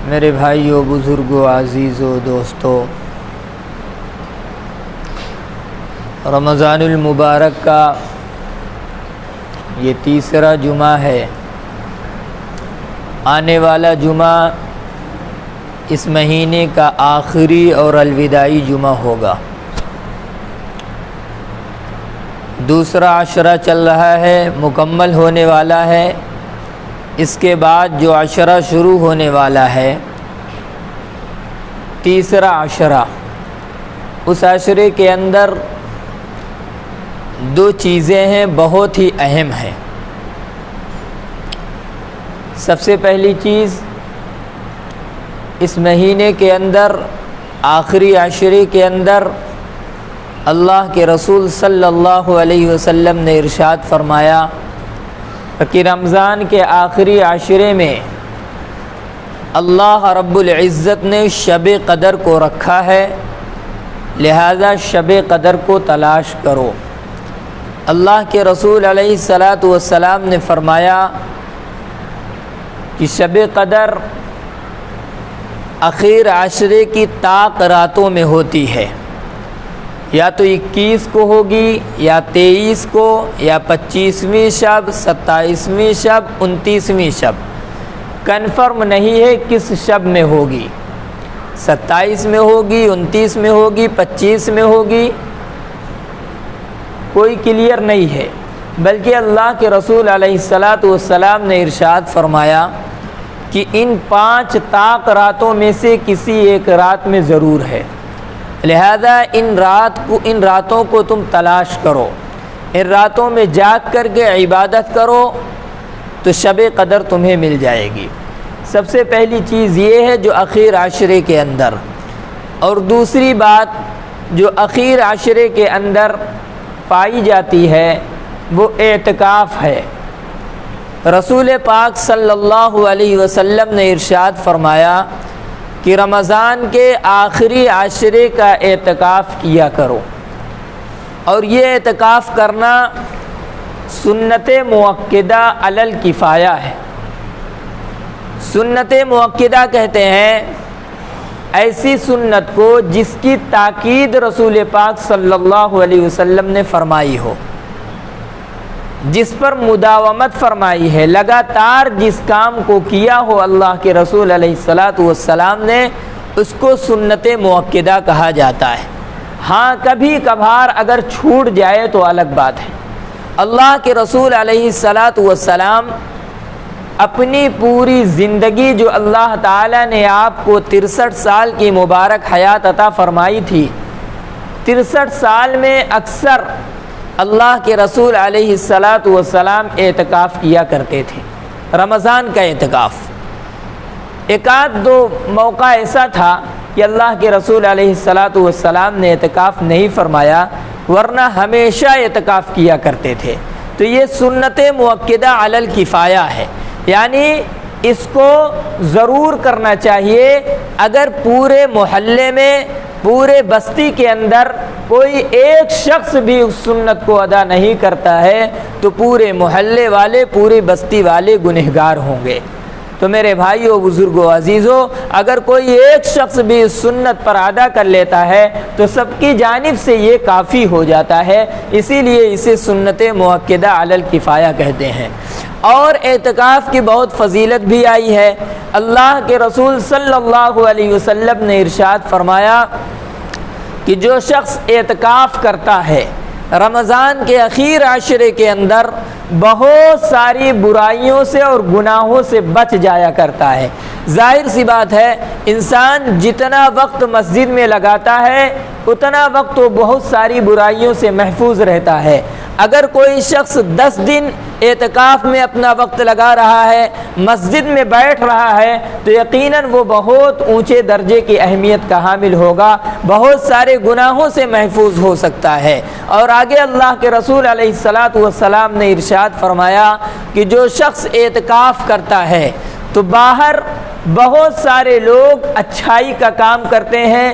میرے بھائیوں، بزرگوں، عزیزوں، دوستوں، رمضان المبارک کا یہ تیسرا جمعہ ہے۔ آنے والا جمعہ اس مہینے کا آخری اور الوداعی جمعہ ہوگا۔ دوسرا عشرہ چل رہا ہے، مکمل ہونے والا ہے۔ اس کے بعد جو عشرہ شروع ہونے والا ہے، تیسرا عشرہ، اس عشرے کے اندر دو چیزیں ہیں، بہت ہی اہم ہیں۔ سب سے پہلی چیز، اس مہینے کے اندر آخری عشرے کے اندر اللہ کے رسول صلی اللہ علیہ وسلم نے ارشاد فرمایا کہ رمضان کے آخری عشرے میں اللہ رب العزت نے شب قدر کو رکھا ہے، لہذا شب قدر کو تلاش کرو۔ اللہ کے رسول علیہ الصلاۃ والسلام نے فرمایا کہ شب قدر اخیر عشرے کی طاق راتوں میں ہوتی ہے، یا تو 21 کو ہوگی، یا 23 کو، یا 25ویں شب، 27ویں شب، 29ویں شب۔ کنفرم نہیں ہے کس شب میں ہوگی، 27 میں ہوگی، 29 میں ہوگی، 25 میں ہوگی، کوئی کلیئر نہیں ہے۔ بلکہ اللہ کے رسول علیہ الصلاۃ والسلام نے ارشاد فرمایا کہ ان 5 طاق راتوں میں سے کسی ایک رات میں ضرور ہے، لہذا ان راتوں کو تم تلاش کرو، ان راتوں میں جاگ کر کے عبادت کرو تو شب قدر تمہیں مل جائے گی۔ سب سے پہلی چیز یہ ہے جو اخیر عشرے کے اندر، اور دوسری بات جو اخیر عشرے کے اندر پائی جاتی ہے وہ اعتکاف ہے۔ رسول پاک صلی اللہ علیہ وسلم نے ارشاد فرمایا کہ رمضان کے آخری عشرے کا اعتکاف کیا کرو، اور یہ اعتکاف کرنا سنت مؤکدہ علی الکفایہ ہے۔ سنت مؤکدہ کہتے ہیں ایسی سنت کو جس کی تاکید رسول پاک صلی اللہ علیہ وسلم نے فرمائی ہو، جس پر مداومت فرمائی ہے، لگاتار جس کام کو کیا ہو اللہ کے رسول علیہ الصلاۃ والسلام نے، اس کو سنت مؤکدہ کہا جاتا ہے۔ ہاں کبھی کبھار اگر چھوٹ جائے تو الگ بات ہے۔ اللہ کے رسول علیہ الصلاۃ والسلام اپنی پوری زندگی جو اللہ تعالیٰ نے آپ کو 63 سال کی مبارک حیات عطا فرمائی تھی، 63 سال میں اکثر اللہ کے رسول علیہ الصلاۃ والسلام اعتکاف کیا کرتے تھے، رمضان کا اعتکاف۔ ایک آدھ دو موقع ایسا تھا کہ اللہ کے رسول علیہ الصلاۃ والسلام نے اعتکاف نہیں فرمایا، ورنہ ہمیشہ اعتکاف کیا کرتے تھے۔ تو یہ سنت مؤکدہ علی الکفایہ ہے، یعنی اس کو ضرور کرنا چاہیے۔ اگر پورے محلے میں، پورے بستی کے اندر کوئی ایک شخص بھی اس سنت کو ادا نہیں کرتا ہے تو پورے محلے والے، پوری بستی والے گنہگار ہوں گے۔ تو میرے بھائیوں، بزرگوں، عزیزوں، اگر کوئی ایک شخص بھی اس سنت پر ادا کر لیتا ہے تو سب کی جانب سے یہ کافی ہو جاتا ہے، اسی لیے اسے سنت مؤکدہ علی الکفایہ کہتے ہیں۔ اور اعتکاف کی بہت فضیلت بھی آئی ہے۔ اللہ کے رسول صلی اللہ علیہ وسلم نے ارشاد فرمایا کہ جو شخص اعتکاف کرتا ہے رمضان کے اخیر عشرے کے اندر، بہت ساری برائیوں سے اور گناہوں سے بچ جایا کرتا ہے۔ ظاہر سی بات ہے، انسان جتنا وقت مسجد میں لگاتا ہے اتنا وقت وہ بہت ساری برائیوں سے محفوظ رہتا ہے۔ اگر کوئی شخص 10 دن اعتکاف میں اپنا وقت لگا رہا ہے، مسجد میں بیٹھ رہا ہے، تو یقیناً وہ بہت اونچے درجے کی اہمیت کا حامل ہوگا، بہت سارے گناہوں سے محفوظ ہو سکتا ہے۔ اور آگے اللہ کے رسول علیہ الصلاۃ والسلام نے ارشاد فرمایا کہ جو شخص اعتکاف کرتا ہے تو باہر بہت سارے لوگ اچھائی کا کام کرتے ہیں،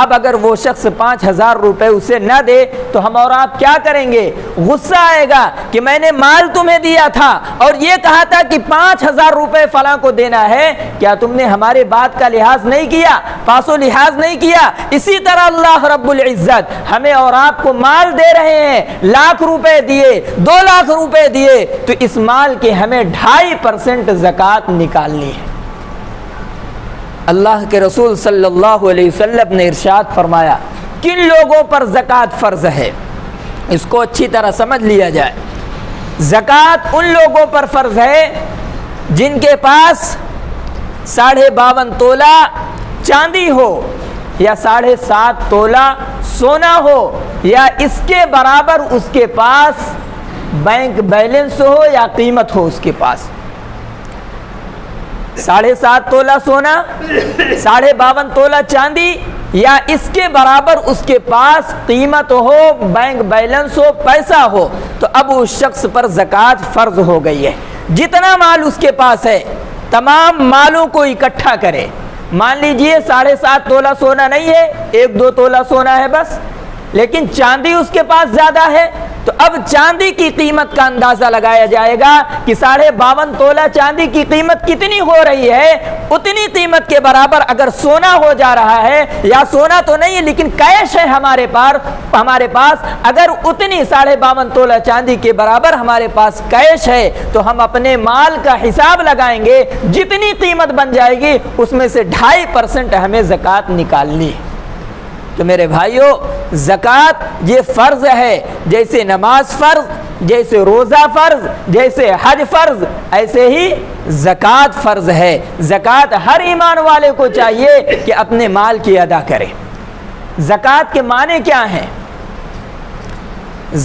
اب اگر وہ شخص 5,000 روپے اسے نہ دے تو ہم اور آپ کیا کریں گے؟ غصہ آئے گا کہ میں نے مال تمہیں دیا تھا اور یہ کہا تھا کہ 5,000 روپے فلاں کو دینا ہے، کیا تم نے ہمارے بات کا لحاظ نہیں کیا، پاس و لحاظ نہیں کیا؟ اسی طرح اللہ رب العزت ہمیں اور آپ کو مال دے رہے ہیں، لاکھ روپے دیے، 2 لاکھ روپے دیے، تو اس مال کے ہمیں 2.5% زکوٰۃ نکالنی ہے۔ اللہ کے رسول صلی اللہ علیہ وسلم نے ارشاد فرمایا کن لوگوں پر زکوٰۃ فرض ہے، اس کو اچھی طرح سمجھ لیا جائے۔ زکوٰۃ ان لوگوں پر فرض ہے جن کے پاس 52.5 تولہ چاندی ہو یا 7.5 تولہ سونا ہو یا اس کے برابر اس کے پاس بینک بیلنس ہو یا قیمت ہو اس کے پاس۔ 7.5 تولہ سونا، 52.5 تولہ چاندی یا اس کے برابر اس کے پاس قیمت ہو، بینک بیلنس ہو، پیسہ ہو، تو اب اس شخص پر زکوٰۃ فرض ہو گئی ہے۔ جتنا مال اس کے پاس ہے تمام مالوں کو اکٹھا کرے۔ مان لیجئے 7.5 تولہ سونا نہیں ہے، 1-2 تولہ سونا ہے بس، لیکن چاندی اس کے پاس زیادہ ہے، تو اب چاندی کی قیمت کا اندازہ لگایا جائے گا کہ 52.5 تولہ چاندی کی قیمت کتنی ہو رہی ہے، اتنی قیمت کے برابر اگر سونا ہو جا رہا ہے، یا سونا تو نہیں ہے لیکن کیش ہے ہمارے پاس، اگر اتنی 52.5 تولہ چاندی کے برابر ہمارے پاس کیش ہے تو ہم اپنے مال کا حساب لگائیں گے، جتنی قیمت بن جائے گی اس میں سے 2.5% ہمیں زکوٰۃ نکالنی ہے۔ تو میرے بھائیوں، زکوٰۃ یہ فرض ہے، جیسے نماز فرض، جیسے روزہ فرض، جیسے حج فرض، ایسے ہی زکوٰۃ فرض ہے۔ زکوٰۃ ہر ایمان والے کو چاہیے کہ اپنے مال کی ادا کرے۔ زکوٰۃ کے معنی کیا ہیں؟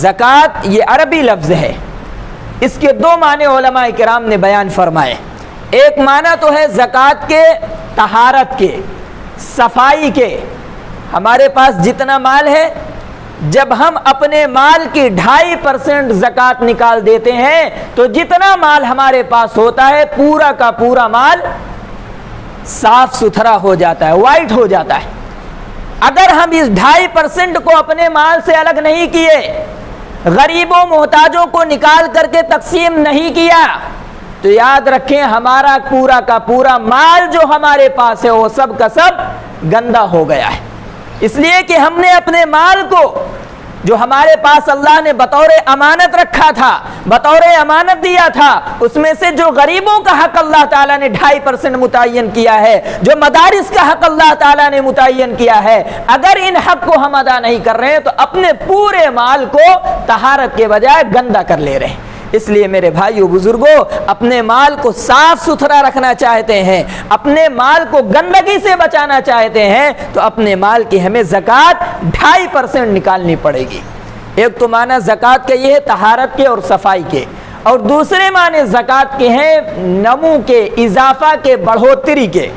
زکوٰۃ یہ عربی لفظ ہے، اس کے 2 معنی علماء کرام نے بیان فرمائے۔ ایک معنی تو ہے زکوٰۃ کے طہارت کے، صفائی کے۔ ہمارے پاس جتنا مال ہے، جب ہم اپنے مال کی 2.5% زکوٰۃ نکال دیتے ہیں تو جتنا مال ہمارے پاس ہوتا ہے پورا کا پورا مال صاف ستھرا ہو جاتا ہے، وائٹ ہو جاتا ہے۔ اگر ہم اس 2.5% کو اپنے مال سے الگ نہیں کیے، غریبوں محتاجوں کو نکال کر کے تقسیم نہیں کیا، تو یاد رکھیں ہمارا پورا کا پورا مال جو ہمارے پاس ہے وہ سب کا سب گندا ہو گیا ہے۔ اس لیے کہ ہم نے اپنے مال کو جو ہمارے پاس اللہ نے بطور امانت رکھا تھا، بطور امانت دیا تھا، اس میں سے جو غریبوں کا حق اللہ تعالیٰ نے 2.5% متعین کیا ہے، جو مدارس کا حق اللہ تعالیٰ نے متعین کیا ہے، اگر ان حق کو ہم ادا نہیں کر رہے ہیں تو اپنے پورے مال کو طہارت کے بجائے گندا کر لے رہے ہیں۔ اس لیے میرے بھائیو بزرگوں، اپنے مال کو صاف ستھرا رکھنا چاہتے ہیں، اپنے مال کو گندگی سے بچانا چاہتے ہیں، تو اپنے مال کی ہمیں زکوٰۃ 2.5% نکالنی پڑے گی۔ ایک تو معنی زکوٰۃ کے یہ ہے طہارت کے اور صفائی کے، اور دوسرے معنی زکوٰۃ کے ہیں نمو کے، اضافہ کے، بڑھوتری کے۔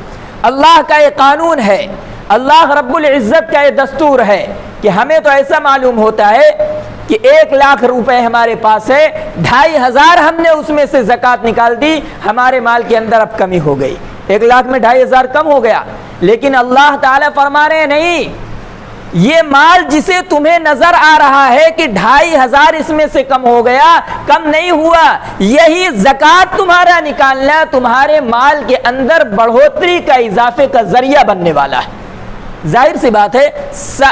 اللہ کا یہ قانون ہے، اللہ رب العزت کا یہ دستور ہے کہ ہمیں تو ایسا معلوم ہوتا ہے کہ 1 لاکھ روپے ہمارے پاس ہے، 2.500 ہم نے اس میں سے زکوٰۃ نکال دی، ہمارے مال کے اندر اب کمی ہو گئی، 1 لاکھ میں 2.500 کم ہو گیا۔ لیکن اللہ تعالیٰ فرما رہے ہیں نہیں، یہ مال جسے تمہیں نظر آ رہا ہے کہ 2.500 اس میں سے کم ہو گیا، کم نہیں ہوا، یہی زکوٰۃ تمہارا نکالنا تمہارے مال کے اندر بڑھوتری کا، اضافے کا ذریعہ بننے والا ہے۔ ظاہر سی بات ہے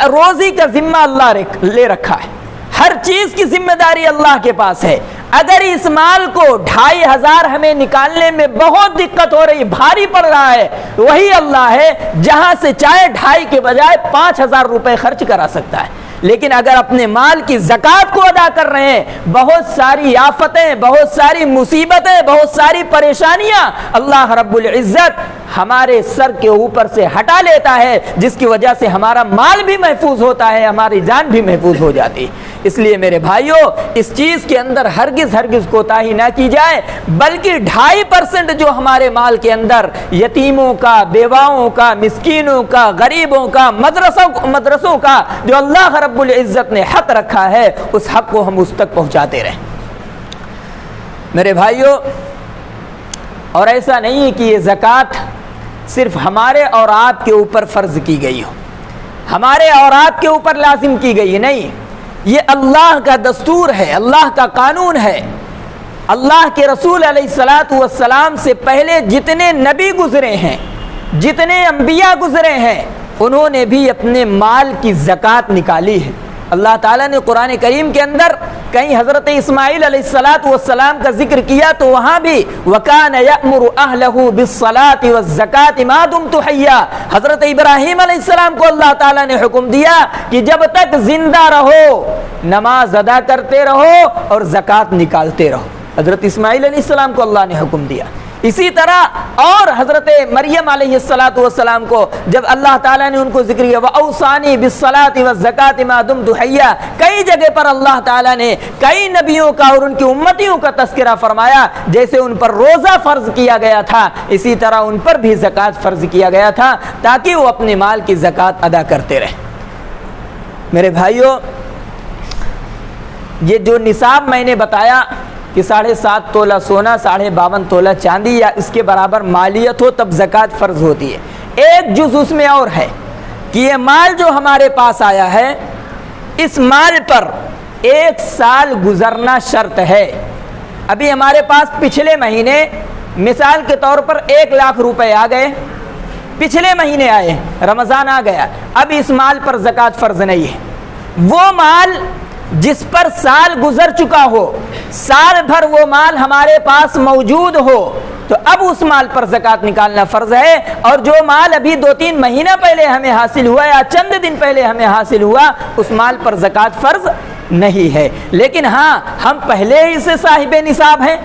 روزی کا ذمہ اللہ لے رکھا ہے، ہر چیز کی ذمہ داری اللہ کے پاس ہے۔ اگر اس مال کو 2.500 ہمیں نکالنے میں بہت دقت ہو رہی، بھاری پڑ رہا ہے، وہی اللہ ہے جہاں سے چاہے 2.5 کے بجائے 5,000 روپے خرچ کرا سکتا ہے۔ لیکن اگر اپنے مال کی زکوٰۃ کو ادا کر رہے ہیں، بہت ساری آفتیں، بہت ساری مصیبتیں، بہت ساری پریشانیاں اللہ رب العزت ہمارے سر کے اوپر سے ہٹا لیتا ہے، جس کی وجہ سے ہمارا مال بھی محفوظ ہوتا ہے، ہماری جان بھی محفوظ ہو جاتی ہے۔ اس لیے میرے بھائیوں، اس چیز کے اندر ہرگز کوتاہی نہ کی جائے، بلکہ 2.5% جو ہمارے مال کے اندر یتیموں کا، بیواؤں کا، مسکینوں کا، غریبوں کا، مدرسوں کا جو اللہ رب العزت نے حق رکھا ہے، اس حق کو ہم اس تک پہنچاتے رہیں۔ میرے بھائیوں، اور ایسا نہیں ہے کہ یہ زکوٰۃ صرف ہمارے اور آپ کے اوپر فرض کی گئی ہو، ہمارے اوراد کے اوپر لازم کی گئی، نہیں، یہ اللہ کا دستور ہے، اللہ کا قانون ہے۔ اللہ کے رسول علیہ الصلاۃ والسلام سے پہلے جتنے نبی گزرے ہیں، جتنے انبیاء گزرے ہیں، انہوں نے بھی اپنے مال کی زکوٰۃ نکالی ہے۔ اللہ تعالیٰ نے قرآن کریم کے اندر کہیں حضرت اسماعیل علیہ الصلاۃ والسلام کا ذکر کیا تو وہاں بھی وَكَانَ يَأْمُرُ أَهْلَهُ بِالصَّلَاةِ وَالزَّكَاةِ مَا دُمْتُ حَيًّا۔ حضرت ابراہیم علیہ السلام کو اللہ تعالیٰ نے حکم دیا کہ جب تک زندہ رہو نماز ادا کرتے رہو اور زکوٰۃ نکالتے رہو۔ حضرت اسماعیل علیہ السلام کو اللہ نے حکم دیا۔ اسی طرح اور حضرت مریم علیہ السلام کو جب اللہ تعالیٰ نے ان کو ذکر کیا وَأَوْصَانِي بِالصَّلَاةِ وَالزَّكَاةِ مَا دُمْتُ حَيًّا، کئی جگہ پر اللہ تعالیٰ نے کئی نبیوں کا اور ان کی امتیوں کا تذکرہ فرمایا۔ جیسے ان پر روزہ فرض کیا گیا تھا اسی طرح ان پر بھی زکوٰۃ فرض کیا گیا تھا تاکہ وہ اپنے مال کی زکوٰۃ ادا کرتے رہیں۔ میرے بھائیوں، یہ جو نصاب میں نے بتایا کہ 7.5 تولہ سونا، 52.5 تولہ چاندی یا اس کے برابر مالیت ہو تب زکوٰۃ فرض ہوتی ہے۔ ایک جز اس میں اور ہے کہ یہ مال جو ہمارے پاس آیا ہے اس مال پر 1 سال گزرنا شرط ہے۔ ابھی ہمارے پاس پچھلے مہینے مثال کے طور پر 1 لاکھ روپے آ گئے، پچھلے مہینے آئے، رمضان آ گیا، اب اس مال پر زکوٰۃ فرض نہیں ہے۔ وہ مال جس پر سال گزر چکا ہو، سال بھر وہ مال ہمارے پاس موجود ہو تو اب اس مال پر زکوٰۃ نکالنا فرض ہے، اور جو مال ابھی 2-3 مہینہ پہلے ہمیں حاصل ہوا یا چند دن پہلے ہمیں حاصل ہوا اس مال پر زکوٰۃ فرض نہیں ہے۔ لیکن ہاں، ہم پہلے ہی سے صاحب نصاب ہیں۔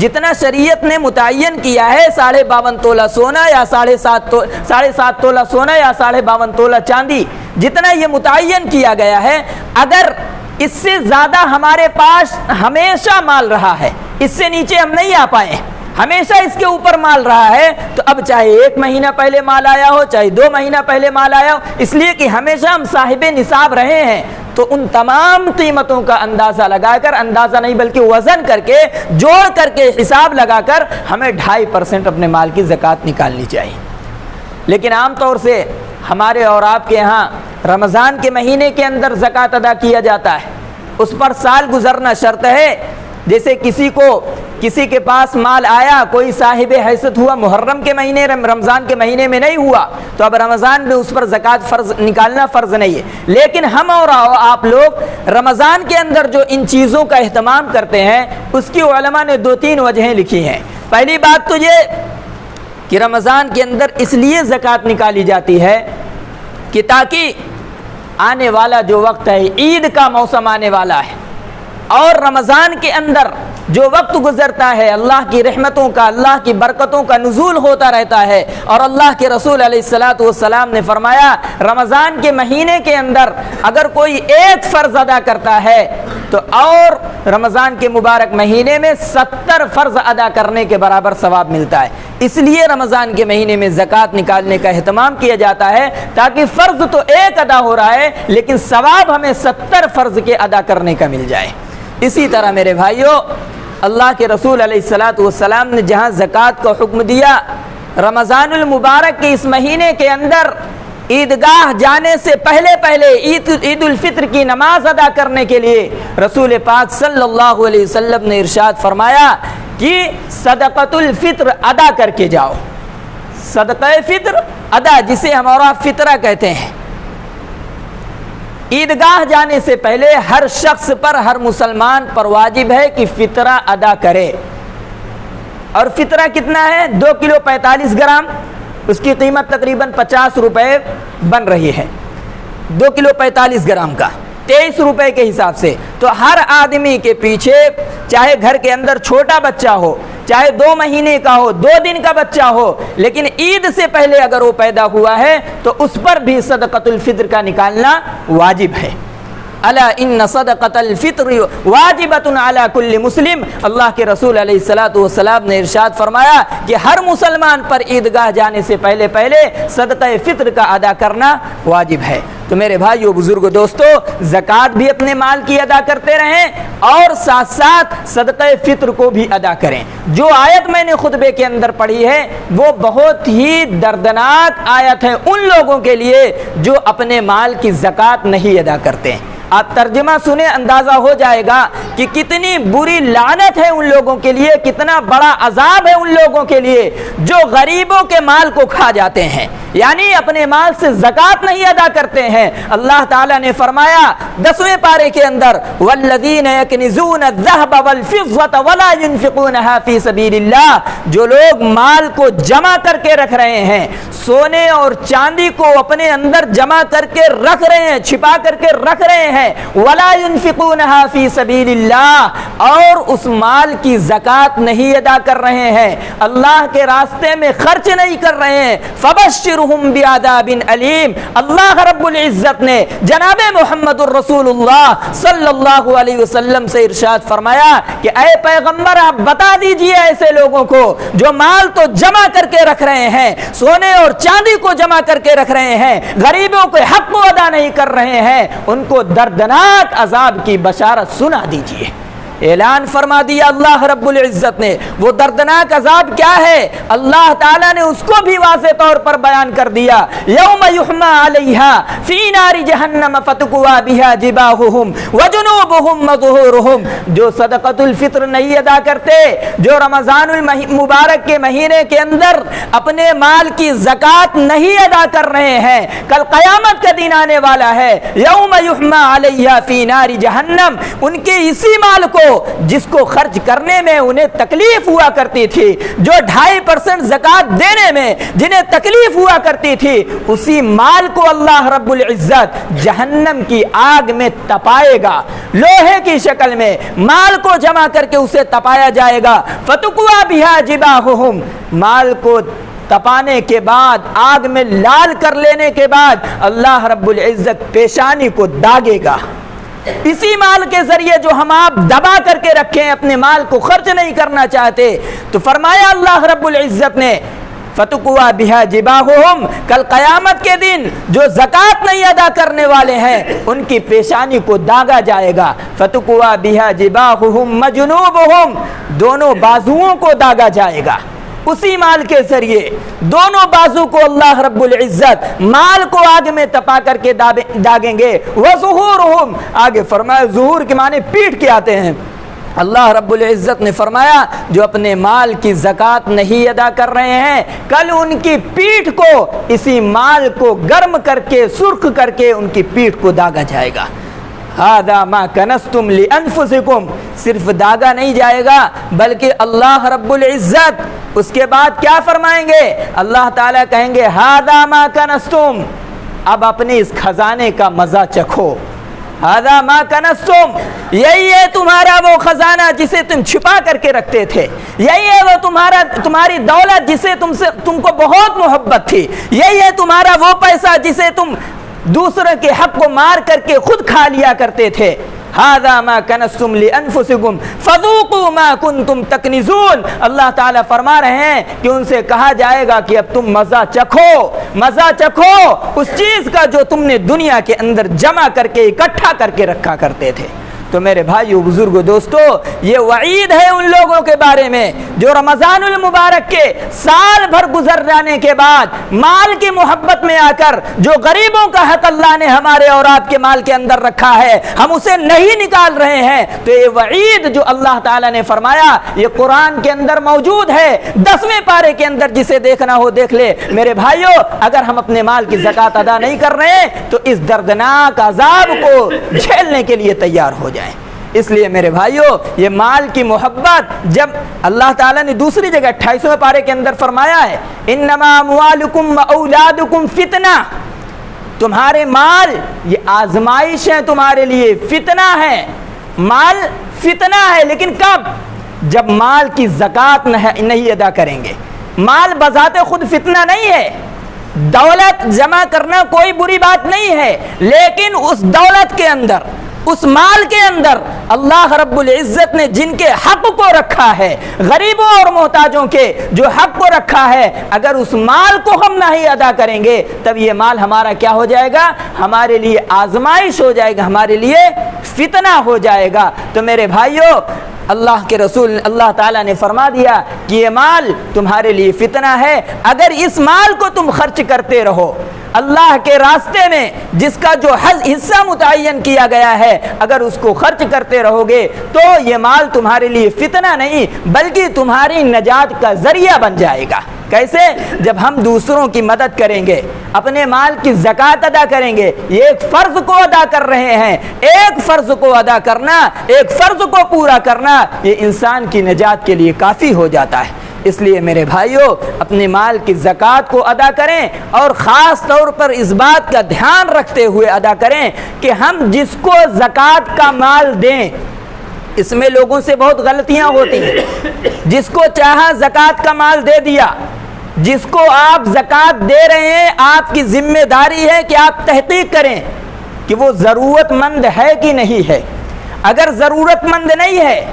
جتنا شریعت نے متعین کیا ہے 52.5 تولہ سونا یا 7.5 تولہ سونا یا 52.5 تولہ چاندی، جتنا یہ متعین کیا گیا ہے، اگر اس سے زیادہ ہمارے پاس ہمیشہ مال رہا ہے، اس سے نیچے ہم نہیں آ پائے، ہمیشہ اس کے اوپر مال رہا ہے، تو اب چاہے 1 مہینہ پہلے مال آیا ہو چاہے 2 مہینہ پہلے مال آیا ہو، اس لیے کہ ہمیشہ ہم صاحب نصاب رہے ہیں، تو ان تمام قیمتوں کا اندازہ لگا کر، اندازہ نہیں بلکہ وزن کر کے، جوڑ کر کے، حساب لگا کر ہمیں 2.5% اپنے مال کی زکوٰۃ نکالنی چاہیے۔ لیکن عام طور سے ہمارے اور آپ کے ہاں رمضان کے مہینے کے اندر زکوٰۃ ادا کیا جاتا ہے، اس پر سال گزرنا شرط ہے۔ جیسے کسی کے پاس مال آیا، کوئی صاحب حیثیت ہوا محرم کے مہینے، رمضان کے مہینے میں نہیں ہوا تو اب رمضان میں اس پر زکوٰۃ فرض نکالنا فرض نہیں ہے۔ لیکن ہم اور آپ لوگ رمضان کے اندر جو ان چیزوں کا اہتمام کرتے ہیں اس کی علماء نے 2-3 وجہیں لکھی ہیں۔ پہلی بات تو یہ کہ رمضان کے اندر اس لیے زکوٰۃ نکالی جاتی ہے کہ تاکہ آنے والا جو وقت ہے، عید کا موسم آنے والا ہے، اور رمضان کے اندر جو وقت گزرتا ہے اللہ کی رحمتوں کا، اللہ کی برکتوں کا نزول ہوتا رہتا ہے، اور اللہ کے رسول علیہ الصلاۃ والسلام نے فرمایا رمضان کے مہینے کے اندر اگر کوئی 1 فرض ادا کرتا ہے تو اور رمضان کے مبارک مہینے میں 70 فرض ادا کرنے کے برابر ثواب ملتا ہے۔ اس لیے رمضان کے مہینے میں زکوٰۃ نکالنے کا اہتمام کیا جاتا ہے تاکہ فرض تو 1 ادا ہو رہا ہے لیکن ثواب ہمیں 70 فرض کے ادا کرنے کا مل جائے۔ اسی طرح میرے بھائیوں، اللہ کے رسول علیہ الصلاۃ والسلام نے جہاں زکوٰۃ کا حکم دیا، رمضان المبارک کے اس مہینے کے اندر عیدگاہ جانے سے پہلے عید الفطر کی نماز ادا کرنے کے لیے رسول پاک صلی اللہ علیہ وسلم نے ارشاد فرمایا کہ صدقۃ الفطر ادا کر کے جاؤ۔ صدقہ فطر ادا، جسے ہمارا فطرہ کہتے ہیں، عیدگاہ جانے سے پہلے ہر شخص پر، ہر مسلمان پر واجب ہے کہ فطرہ ادا کرے۔ اور فطرہ کتنا ہے؟ 2 کلو 45 گرام، اس کی قیمت تقریباً 50 روپے بن رہی ہے، 2 کلو 45 گرام کا 23 روپے کے حساب سے۔ تو ہر آدمی کے پیچھے، چاہے گھر کے اندر چھوٹا بچہ ہو، چاہے 2 مہینے کا ہو، 2 دن کا بچہ ہو، لیکن عید سے پہلے اگر وہ پیدا ہوا ہے تو اس پر بھی صدقۃ الفطر کا نکالنا واجب ہے۔ الا ان صدقۃ الفطر واجبۃ علی کل مسلم، اللہ کے رسول علیہ الصلوۃ والسلام نے ارشاد فرمایا کہ ہر مسلمان پر عیدگاہ جانے سے پہلے صدقہ فطر کا ادا کرنا واجب ہے۔ تو میرے بھائیو، بزرگ دوستو، زکوٰۃ بھی اپنے مال کی ادا کرتے رہیں اور ساتھ ساتھ صدقہ فطر کو بھی ادا کریں۔ جو آیت میں نے خطبے کے اندر پڑھی ہے وہ بہت ہی دردناک آیت ہے ان لوگوں کے لیے جو اپنے مال کی زکوٰۃ نہیں ادا کرتے ہیں۔ آپ ترجمہ سنیں، اندازہ ہو جائے گا کہ کتنی بری لعنت ہے ان لوگوں کے لیے، کتنا بڑا عذاب ہے ان لوگوں کے لیے جو غریبوں کے مال کو کھا جاتے ہیں، یعنی اپنے مال سے زکوٰۃ نہیں ادا کرتے ہیں۔ اللہ تعالیٰ نے فرمایا 10ویں پارے کے اندر والذین یکنزون الذهب والفضة ولا ينفقونها فی سبیل اللہ، جو لوگ مال کو جمع کر کے رکھ رہے ہیں، سونے اور چاندی کو اپنے اندر جمع کر کے رکھ رہے ہیں، چھپا کر کے رکھ رہے ہیں، ولا ينفقونها فی سبیل اللہ، اور اس مال کی زکوٰۃ نہیں ادا کر رہے ہیں، اللہ کے راستے میں خرچ نہیں کر رہے ہیں، فبشرہم بعذاب علیم، اللہ رب العزت نے جناب محمد الرسول اللہ صلی اللہ علیہ وسلم سے ارشاد فرمایا کہ اے پیغمبر آپ بتا دیجئے ایسے لوگوں کو جو مال تو جمع کر کے رکھ رہے ہیں، سونے اور چاندی کو جمع کر کے رکھ رہے ہیں، غریبوں کے حق کو ادا نہیں کر رہے ہیں، ان کو دردناک عذاب کی بشارت سنا دیجئے۔ اعلان فرما دیا اللہ رب العزت نے۔ وہ دردناک عذاب کیا ہے اللہ تعالیٰ نے اس کو بھی واضح طور پر بیان کر دیا، یوم یحما علیہا فی نار جہنم فتکوا بہا جباہہم وجنوبہم وظہورہم، جو صدقۃ الفطر نہیں ادا کرتے، جو رمضان المبارک کے مہینے کے اندر اپنے مال کی زکوٰۃ نہیں ادا کر رہے ہیں، کل قیامت کا دن آنے والا ہے، یوم یحما علیہا فی نار جہنم، ان کے اسی مال کو جس کو خرچ کرنے میں انہیں تکلیف ہوا کرتی تھی، جو 2.5% زکوٰۃ دینے میں جنہیں تکلیف ہوا کرتی تھی، اسی مال کو اللہ رب العزت جہنم کی آگ میں تپائے گا، لوہے کی شکل میں مال کو جمع کر کے اسے تپایا جائے گا، فتقوا بہا جباہہم، مال کو تپانے کے بعد آگ میں لال کر لینے کے بعد اللہ رب العزت پیشانی کو داغے گا۔ اسی مال کے ذریعے جو ہم آپ دبا کر کے رکھیں، اپنے مال کو خرچ نہیں کرنا چاہتے، تو فرمایا اللہ رب العزت نے فتقوا بہا جباہہم، کل قیامت کے دن جو زکوٰۃ نہیں ادا کرنے والے ہیں ان کی پیشانی کو داغا جائے گا، فتقوا بہا جباہہم وجنوبہم، دونوں بازوؤں کو داغا جائے گا، اسی مال کے ذریعے دونوں بازو کو اللہ رب العزت مال کو آگ میں تپا کر کے داغیں گے، وظہورہم، آگے فرمایا ظہور کے معنی پیٹھ کے آتے ہیں، اللہ رب العزت نے فرمایا جو اپنے مال کی زکوٰۃ نہیں ادا کر رہے ہیں، کل ان کی پیٹھ کو اسی مال کو گرم کر کے سرخ کر کے ان کی پیٹھ کو داغا جائے گا۔ ہذا ما کنزتم لانفسکم، صرف داغا نہیں جائے گا بلکہ اللہ رب العزت اس کے بعد کیا فرمائیں گے؟ اللہ تعالیٰ کہیں گے ہذا ما کنزتم، اب اپنے اس خزانے کا مزہ چکھو، ہذا ما کنزتم، یہی ہے تمہارا وہ خزانہ جسے تم چھپا کر کے رکھتے تھے، یہی ہے وہ تمہاری دولت جسے تم کو بہت محبت تھی، یہی ہے تمہارا وہ پیسہ جسے تم دوسرے کے حق کو مار کر کے خود کھا لیا کرتے تھے، ہذا ما کنزتم لانفسکم فذوقوا ما کنتم تکنزون، اللہ تعالیٰ فرما رہے ہیں کہ ان سے کہا جائے گا کہ اب تم مزہ چکھو اس چیز کا جو تم نے دنیا کے اندر جمع کر کے اکٹھا کر کے رکھا کرتے تھے۔ تو میرے بھائیو بزرگو دوستو، یہ وعید ہے ان لوگوں کے بارے میں جو رمضان المبارک کے سال بھر گزر جانے کے بعد مال کی محبت میں آ کر جو غریبوں کا حق اللہ نے ہمارے اور آپ کے مال کے اندر رکھا ہے ہم اسے نہیں نکال رہے ہیں، تو یہ وعید جو اللہ تعالیٰ نے فرمایا یہ قرآن کے اندر موجود ہے، 10ویں پارے کے اندر، جسے دیکھنا ہو دیکھ لے۔ میرے بھائیو، اگر ہم اپنے مال کی زکوٰۃ ادا نہیں کر رہے ہیں تو اس دردناک عذاب کو جھیلنے کے لیے تیار ہو جائیں۔ اس لیے میرے بھائیو، یہ مال کی محبت جب اللہ تعالیٰ نے دوسری جگہ 28ویں پارے کے اندر فرمایا ہے انما اموالکم واولادکم فتنہ، تمہارے مال یہ آزمائش ہے، تمہارے لیے فتنہ ہے، مال فتنہ ہے، لیکن کب؟ جب مال کی زکوٰۃ نہیں ادا کریں گے۔ مال بذات خود فتنہ نہیں ہے، دولت جمع کرنا کوئی بری بات نہیں ہے، لیکن اس دولت کے اندر اس مال کے اندر اللہ رب العزت نے جن کے حق کو رکھا ہے، غریبوں اور محتاجوں کے جو حق کو رکھا ہے، اگر اس مال کو ہم نہیں ادا کریں گے تب یہ مال ہمارا کیا ہو جائے گا؟ ہمارے لیے آزمائش ہو جائے گا، ہمارے لیے فتنہ ہو جائے گا۔ تو میرے بھائیوں، اللہ کے رسول اللہ تعالیٰ نے فرما دیا کہ یہ مال تمہارے لیے فتنہ ہے، اگر اس مال کو تم خرچ کرتے رہو اللہ کے راستے میں، جس کا جو حصہ متعین کیا گیا ہے، اگر اس کو خرچ کرتے رہو گے تو یہ مال تمہارے لیے فتنہ نہیں بلکہ تمہاری نجات کا ذریعہ بن جائے گا۔ کیسے؟ جب ہم دوسروں کی مدد کریں گے، اپنے مال کی زکوٰۃ ادا کریں گے، یہ ایک فرض کو ادا کر رہے ہیں، ایک فرض کو ادا کرنا، ایک فرض کو پورا کرنا، یہ انسان کی نجات کے لیے کافی ہو جاتا ہے۔ اس لیے میرے بھائیوں، اپنے مال کی زکوٰۃ کو ادا کریں اور خاص طور پر اس بات کا دھیان رکھتے ہوئے ادا کریں کہ ہم جس کو زکوٰۃ کا مال دیں، اس میں لوگوں سے بہت غلطیاں ہوتی ہیں۔ جس کو چاہا زکوٰۃ کا مال دے دیا، جس کو آپ زکوٰۃ دے رہے ہیں آپ کی ذمہ داری ہے کہ آپ تحقیق کریں کہ وہ ضرورت مند ہے کہ نہیں ہے۔ اگر ضرورت مند نہیں ہے،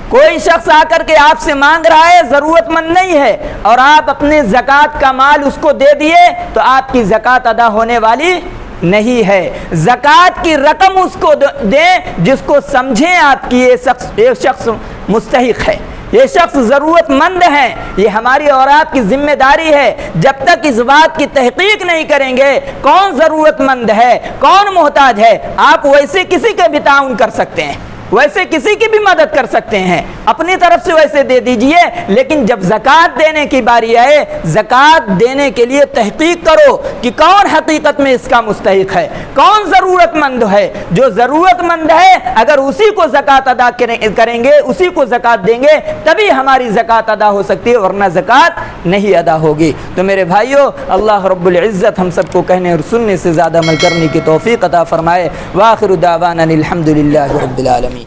کوئی شخص آ کر کے آپ سے مانگ رہا ہے، ضرورت مند نہیں ہے، اور آپ اپنے زکوٰۃ کا مال اس کو دے دیے تو آپ کی زکوٰۃ ادا ہونے والی نہیں ہے۔ زکوٰۃ کی رقم اس کو دیں جس کو سمجھیں آپ کی یہ شخص مستحق ہے، یہ شخص ضرورت مند ہے۔ یہ ہماری اور آپ کی ذمہ داری ہے، جب تک اس بات کی تحقیق نہیں کریں گے کون ضرورت مند ہے، کون محتاج ہے۔ آپ ویسے کسی کے بھی تعاون کر سکتے ہیں، ویسے کسی کی بھی مدد کر سکتے ہیں، اپنی طرف سے ویسے دے دیجئے، لیکن جب زکوٰۃ دینے کی باری آئے، زکوٰۃ دینے کے لیے تحقیق کرو کہ کون حقیقت میں اس کا مستحق ہے، کون ضرورت مند ہے۔ جو ضرورت مند ہے اگر اسی کو زکوٰۃ ادا کریں گے، اسی کو زکوٰۃ دیں گے، تبھی ہماری زکوٰۃ ادا ہو سکتی ہے، ورنہ زکوٰۃ نہیں ادا ہوگی۔ تو میرے بھائیوں، اللہ رب العزت ہم سب کو کہنے اور سننے سے زیادہ عمل کرنے کی توفیق عطا فرمائے۔ وآخر دعوانا الحمد للہ رب العالمین۔